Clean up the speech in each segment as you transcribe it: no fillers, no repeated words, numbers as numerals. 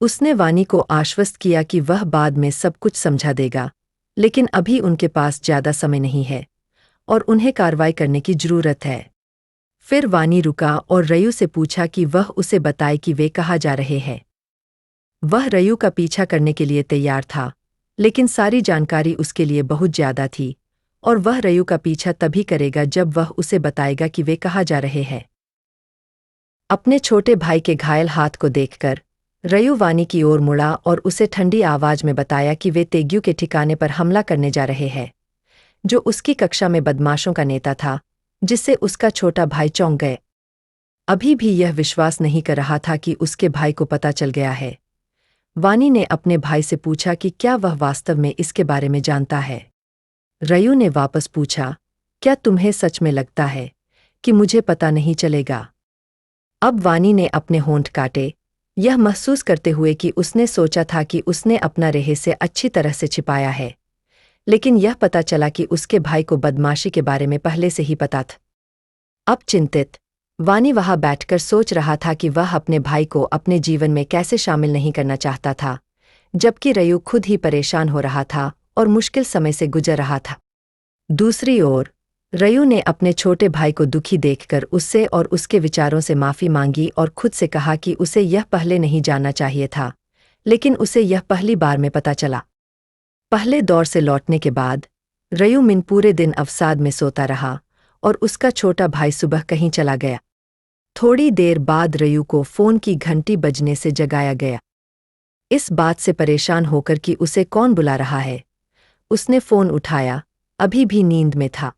उसने वानी को आश्वस्त किया कि वह बाद में सब कुछ समझा देगा, लेकिन अभी उनके पास ज्यादा समय नहीं है और उन्हें कार्रवाई करने की जरूरत है। फिर वानी रुका और रयू से पूछा कि वह उसे बताए कि वे कहाँ जा रहे हैं। वह रयू का पीछा करने के लिए तैयार था, लेकिन सारी जानकारी उसके लिए बहुत ज्यादा थी और वह रयू का पीछा तभी करेगा जब वह उसे बताएगा कि वे कहाँ जा रहे हैं। अपने छोटे भाई के घायल हाथ को देखकर रयू वानी की ओर मुड़ा और उसे ठंडी आवाज में बताया कि वे तेग्यू के ठिकाने पर हमला करने जा रहे हैं, जो उसकी कक्षा में बदमाशों का नेता था, जिससे उसका छोटा भाई चौंक गए। अभी भी यह विश्वास नहीं कर रहा था कि उसके भाई को पता चल गया है। वानी ने अपने भाई से पूछा कि क्या वह वास्तव में इसके बारे में जानता है। रयू ने वापस पूछा, क्या तुम्हें सच में लगता है कि मुझे पता नहीं चलेगा? अब वानी ने अपने होंठ काटे, यह महसूस करते हुए कि उसने सोचा था कि उसने अपना रहस्य अच्छी तरह से छिपाया है, लेकिन यह पता चला कि उसके भाई को बदमाशी के बारे में पहले से ही पता था। अब चिंतित, वानी वहां बैठकर सोच रहा था कि वह अपने भाई को अपने जीवन में कैसे शामिल नहीं करना चाहता था, जबकि रयू खुद ही परेशान हो रहा था और मुश्किल समय से गुजर रहा था। दूसरी ओर रयू ने अपने छोटे भाई को दुखी देखकर उससे और उसके विचारों से माफी मांगी और खुद से कहा कि उसे यह पहले नहीं जानना चाहिए था, लेकिन उसे यह पहली बार में पता चला। पहले दौर से लौटने के बाद रयू मिन पूरे दिन अवसाद में सोता रहा और उसका छोटा भाई सुबह कहीं चला गया। थोड़ी देर बाद रयू को फोन की घंटी बजने से जगाया गया। इस बात से परेशान होकर कि उसे कौन बुला रहा है, उसने फोन उठाया, अभी भी नींद में था।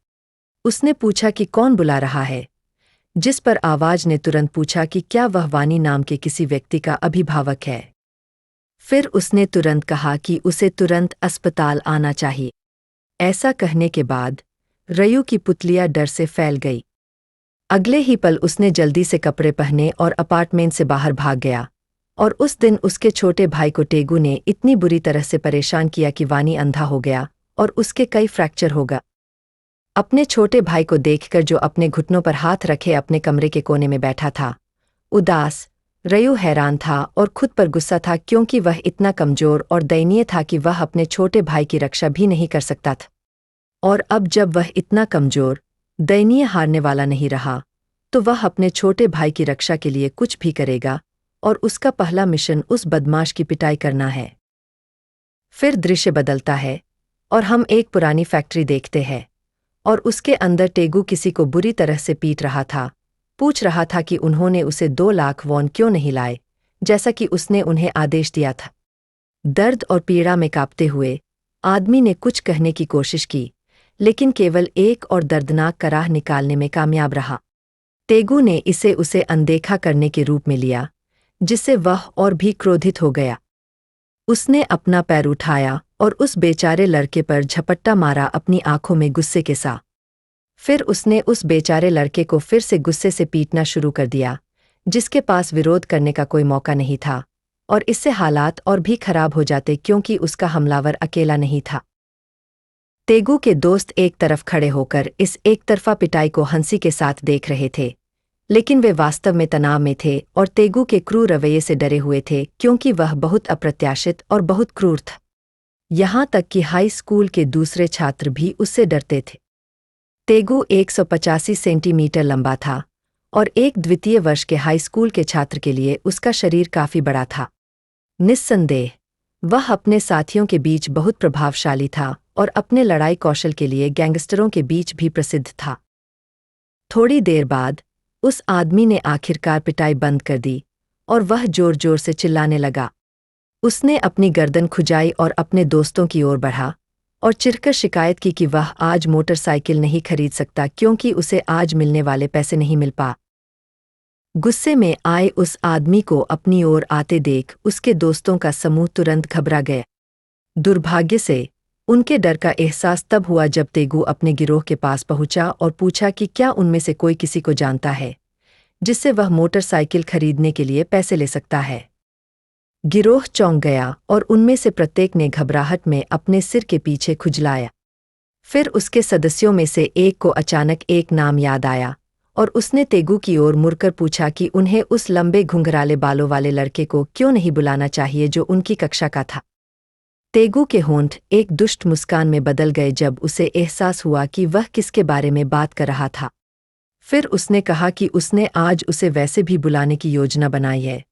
उसने पूछा कि कौन बुला रहा है, जिस पर आवाज ने तुरंत पूछा कि क्या वह वानी नाम के किसी व्यक्ति का अभिभावक है। फिर उसने तुरंत कहा कि उसे तुरंत अस्पताल आना चाहिए। ऐसा कहने के बाद रयू की पुतलियां डर से फैल गई। अगले ही पल उसने जल्दी से कपड़े पहने और अपार्टमेंट से बाहर भाग गया, और उस दिन उसके छोटे भाई को टेगू ने इतनी बुरी तरह से परेशान किया कि वानी अंधा हो गया और उसके कई फ्रैक्चर हो गए। अपने छोटे भाई को देखकर जो अपने घुटनों पर हाथ रखे अपने कमरे के कोने में बैठा था, उदास, रयू हैरान था और खुद पर गुस्सा था क्योंकि वह इतना कमजोर और दयनीय था कि वह अपने छोटे भाई की रक्षा भी नहीं कर सकता था। और अब जब वह इतना कमजोर, दयनीय, हारने वाला नहीं रहा, तो वह अपने छोटे भाई की रक्षा के लिए कुछ भी करेगा, और उसका पहला मिशन उस बदमाश की पिटाई करना है। फिर दृश्य बदलता है और हम एक पुरानी फैक्ट्री देखते हैं, और उसके अंदर टेगू किसी को बुरी तरह से पीट रहा था, पूछ रहा था कि उन्होंने उसे 2 लाख वॉन क्यों नहीं लाए, जैसा कि उसने उन्हें आदेश दिया था। दर्द और पीड़ा में कांपते हुए आदमी ने कुछ कहने की कोशिश की, लेकिन केवल एक और दर्दनाक कराह निकालने में कामयाब रहा। तेगू ने इसे उसे अनदेखा करने के रूप में लिया, जिससे वह और भी क्रोधित हो गया। उसने अपना पैर उठाया और उस बेचारे लड़के पर झपट्टा मारा अपनी आंखों में गुस्से के साथ। फिर उसने उस बेचारे लड़के को फिर से गुस्से से पीटना शुरू कर दिया, जिसके पास विरोध करने का कोई मौका नहीं था, और इससे हालात और भी खराब हो जाते क्योंकि उसका हमलावर अकेला नहीं था। तेगू के दोस्त एक तरफ खड़े होकर इस एक तरफा पिटाई को हंसी के साथ देख रहे थे, लेकिन वे वास्तव में तनाव में थे और तेगू के क्रूर रवैये से डरे हुए थे क्योंकि वह बहुत अप्रत्याशित और बहुत क्रूर था। यहाँ तक कि हाई स्कूल के दूसरे छात्र भी उससे डरते थे। तेगू 185 सेंटीमीटर लंबा था और एक द्वितीय वर्ष के हाई स्कूल के छात्र के लिए उसका शरीर काफी बड़ा था। निस्संदेह वह अपने साथियों के बीच बहुत प्रभावशाली था और अपने लड़ाई कौशल के लिए गैंगस्टरों के बीच भी प्रसिद्ध था। थोड़ी देर बाद उस आदमी ने आखिरकार पिटाई बंद कर दी और वह जोर जोर से चिल्लाने लगा। उसने अपनी गर्दन खुजाई और अपने दोस्तों की ओर बढ़ा और चिढ़कर शिकायत की कि वह आज मोटरसाइकिल नहीं खरीद सकता क्योंकि उसे आज मिलने वाले पैसे नहीं मिल पा। गुस्से में आए उस आदमी को अपनी ओर आते देख उसके दोस्तों का समूह तुरंत घबरा गया। दुर्भाग्य से उनके डर का एहसास तब हुआ जब तेगू अपने गिरोह के पास पहुंचा और पूछा कि क्या उनमें से कोई किसी को जानता है जिससे वह मोटरसाइकिल खरीदने के लिए पैसे ले सकता है। गिरोह चौंक गया और उनमें से प्रत्येक ने घबराहट में अपने सिर के पीछे खुजलाया। फिर उसके सदस्यों में से एक को अचानक एक नाम याद आया और उसने तेगू की ओर मुड़कर पूछा कि उन्हें उस लंबे घुंघराले बालों वाले लड़के को क्यों नहीं बुलाना चाहिए जो उनकी कक्षा का था। तेगू के होंठ एक दुष्ट मुस्कान में बदल गए जब उसे एहसास हुआ कि वह किसके बारे में बात कर रहा था। फिर उसने कहा कि उसने आज उसे वैसे भी बुलाने की योजना बनाई है,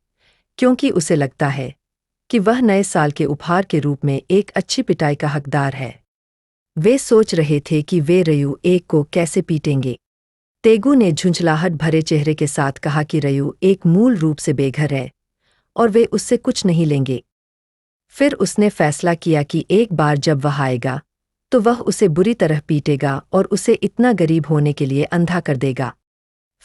क्योंकि उसे लगता है कि वह नए साल के उपहार के रूप में एक अच्छी पिटाई का हकदार है। वे सोच रहे थे कि वे रयू एक को कैसे पीटेंगे। तेगू ने झुंझलाहट भरे चेहरे के साथ कहा कि रयू एक मूल रूप से बेघर है और वे उससे कुछ नहीं लेंगे। फिर उसने फैसला किया कि एक बार जब वह आएगा तो वह उसे बुरी तरह पीटेगा और उसे इतना गरीब होने के लिए अंधा कर देगा।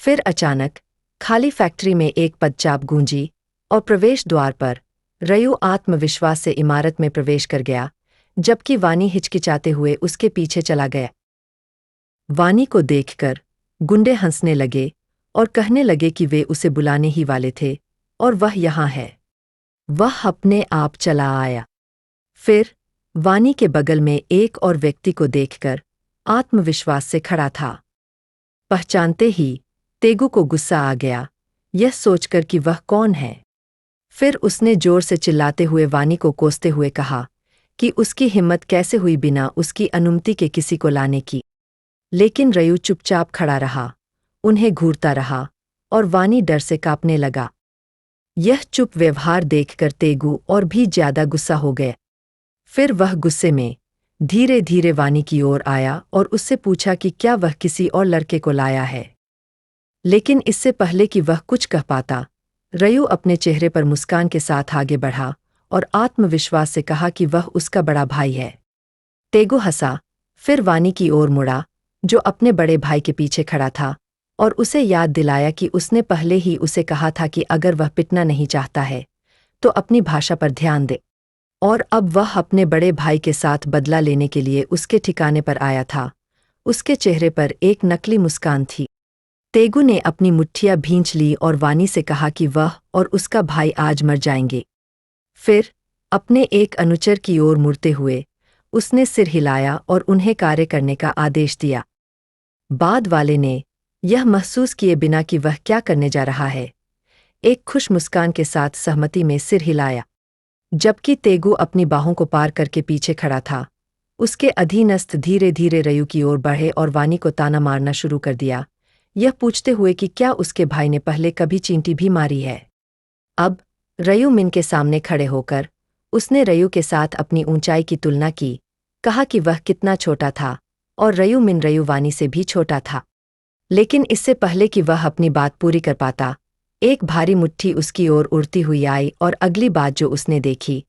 फिर अचानक खाली फैक्ट्री में एक पदचाप गूंजी और प्रवेश द्वार पर रयू आत्मविश्वास से इमारत में प्रवेश कर गया, जबकि वानी हिचकिचाते हुए उसके पीछे चला गया। वानी को देखकर गुंडे हंसने लगे और कहने लगे कि वे उसे बुलाने ही वाले थे और वह यहाँ है। वह अपने आप चला आया। फिर वानी के बगल में एक और व्यक्ति को देखकर आत्मविश्वास से खड़ा था। पहचानते ही तेगू को गुस्सा आ गया, यह सोचकर कि वह कौन है। फिर उसने जोर से चिल्लाते हुए वानी को कोसते हुए कहा कि उसकी हिम्मत कैसे हुई बिना उसकी अनुमति के किसी को लाने की। लेकिन रयू चुपचाप खड़ा रहा, उन्हें घूरता रहा और वानी डर से कांपने लगा। यह चुप व्यवहार देखकर तेगू और भी ज्यादा गुस्सा हो गया। फिर वह गुस्से में धीरे धीरे वानी की ओर आया और उससे पूछा कि क्या वह किसी और लड़के को लाया है। लेकिन इससे पहले कि वह कुछ कह पाता, रयू अपने चेहरे पर मुस्कान के साथ आगे बढ़ा और आत्मविश्वास से कहा कि वह उसका बड़ा भाई है। तेगू हंसा, फिर वानी की ओर मुड़ा जो अपने बड़े भाई के पीछे खड़ा था और उसे याद दिलाया कि उसने पहले ही उसे कहा था कि अगर वह पिटना नहीं चाहता है तो अपनी भाषा पर ध्यान दे। और अब वह अपने बड़े भाई के साथ बदला लेने के लिए उसके ठिकाने पर आया था। उसके चेहरे पर एक नकली मुस्कान थी। तेगू ने अपनी मुट्ठियां भींच ली और वानी से कहा कि वह और उसका भाई आज मर जाएंगे। फिर अपने एक अनुचर की ओर मुड़ते हुए उसने सिर हिलाया और उन्हें कार्य करने का आदेश दिया। बाद वाले ने यह महसूस किए बिना कि वह क्या करने जा रहा है, एक खुश मुस्कान के साथ सहमति में सिर हिलाया। जबकि तेगू अपनी बाहों को पार करके पीछे खड़ा था, उसके अधीनस्थ धीरे धीरे रयू की ओर बढ़े और वानी को ताना मारना शुरू कर दिया, यह पूछते हुए कि क्या उसके भाई ने पहले कभी चींटी भी मारी है। अब रयू मिन के सामने खड़े होकर उसने रयू के साथ अपनी ऊंचाई की तुलना की, कहा कि वह कितना छोटा था और रयू मिन रयू वानी से भी छोटा था। लेकिन इससे पहले कि वह अपनी बात पूरी कर पाता, एक भारी मुट्ठी उसकी ओर उड़ती हुई आई और अगली बात जो उसने देखी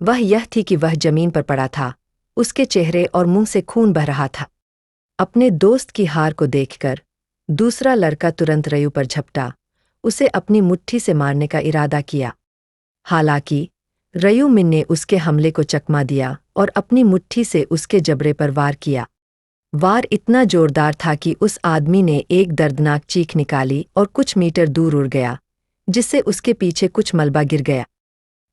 वह यह थी कि वह जमीन पर पड़ा था, उसके चेहरे और मुंह से खून बह रहा था। अपने दोस्त की हार को देखकर दूसरा लड़का तुरंत रयू पर झपटा, उसे अपनी मुट्ठी से मारने का इरादा किया। हालांकि रयू मिन ने उसके हमले को चकमा दिया और अपनी मुट्ठी से उसके जबड़े पर वार किया। वार इतना जोरदार था कि उस आदमी ने एक दर्दनाक चीख निकाली और कुछ मीटर दूर उड़ गया, जिससे उसके पीछे कुछ मलबा गिर गया।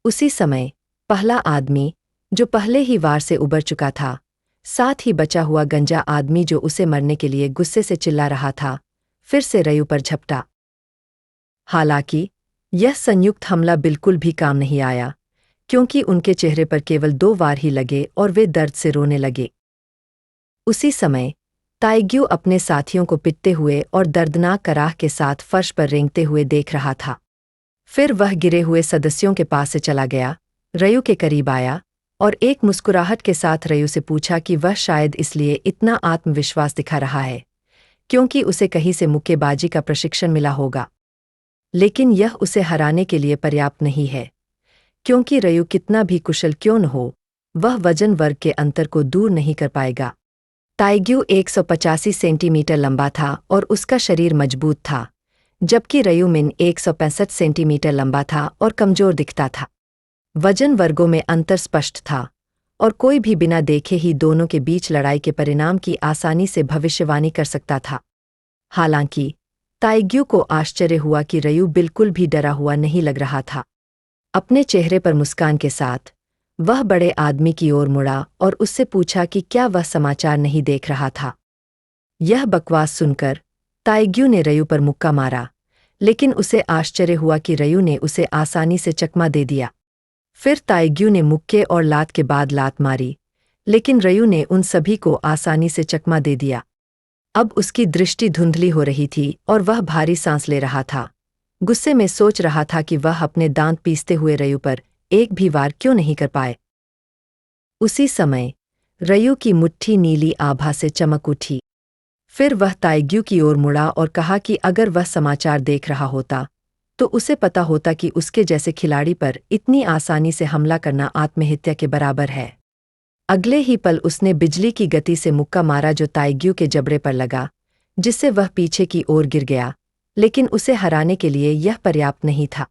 उसी समय पहला आदमी जो पहले ही वार से उबर चुका था, साथ ही बचा हुआ गंजा आदमी जो उसे मरने के लिए गुस्से से चिल्ला रहा था, फिर से रयू पर झपटा। हालांकि यह संयुक्त हमला बिल्कुल भी काम नहीं आया, क्योंकि उनके चेहरे पर केवल 2 वार ही लगे और वे दर्द से रोने लगे। उसी समय ताइग्यू अपने साथियों को पिटते हुए और दर्दनाक कराह के साथ फर्श पर रेंगते हुए देख रहा था। फिर वह गिरे हुए सदस्यों के पास से चला गया, रयू के करीब आया और एक मुस्कुराहट के साथ रयू से पूछा कि वह शायद इसलिए इतना आत्मविश्वास दिखा रहा है क्योंकि उसे कहीं से मुक्केबाजी का प्रशिक्षण मिला होगा। लेकिन यह उसे हराने के लिए पर्याप्त नहीं है, क्योंकि रयू कितना भी कुशल क्यों न हो, वह वजन वर्ग के अंतर को दूर नहीं कर पाएगा। ताइग्यू 185 सेंटीमीटर लंबा था और उसका शरीर मजबूत था, जबकि रयू मिन 165 सेंटीमीटर लंबा था और कमजोर दिखता था। वजन वर्गों में अंतर स्पष्ट था और कोई भी बिना देखे ही दोनों के बीच लड़ाई के परिणाम की आसानी से भविष्यवाणी कर सकता था। हालांकि ताइग्यू को आश्चर्य हुआ कि रयू बिल्कुल भी डरा हुआ नहीं लग रहा था। अपने चेहरे पर मुस्कान के साथ वह बड़े आदमी की ओर मुड़ा और उससे पूछा कि क्या वह समाचार नहीं देख रहा था। यह बकवास सुनकर ताइग्यू ने रयू पर मुक्का मारा, लेकिन उसे आश्चर्य हुआ कि रयू ने उसे आसानी से चकमा दे दिया। फिर ताइग्यू ने मुक्के और लात के बाद लात मारी, लेकिन रयू ने उन सभी को आसानी से चकमा दे दिया। अब उसकी दृष्टि धुंधली हो रही थी और वह भारी सांस ले रहा था। गुस्से में सोच रहा था कि वह अपने दांत पीसते हुए रयू पर एक भी वार क्यों नहीं कर पाए। उसी समय रयू की मुट्ठी नीली आभा से चमक उठी। फिर वह ताइग्यू की ओर मुड़ा और कहा कि अगर वह समाचार देख रहा होता तो उसे पता होता कि उसके जैसे खिलाड़ी पर इतनी आसानी से हमला करना आत्महत्या के बराबर है। अगले ही पल उसने बिजली की गति से मुक्का मारा जो ताइग्यू के जबड़े पर लगा, जिससे वह पीछे की ओर गिर गया, लेकिन उसे हराने के लिए यह पर्याप्त नहीं था।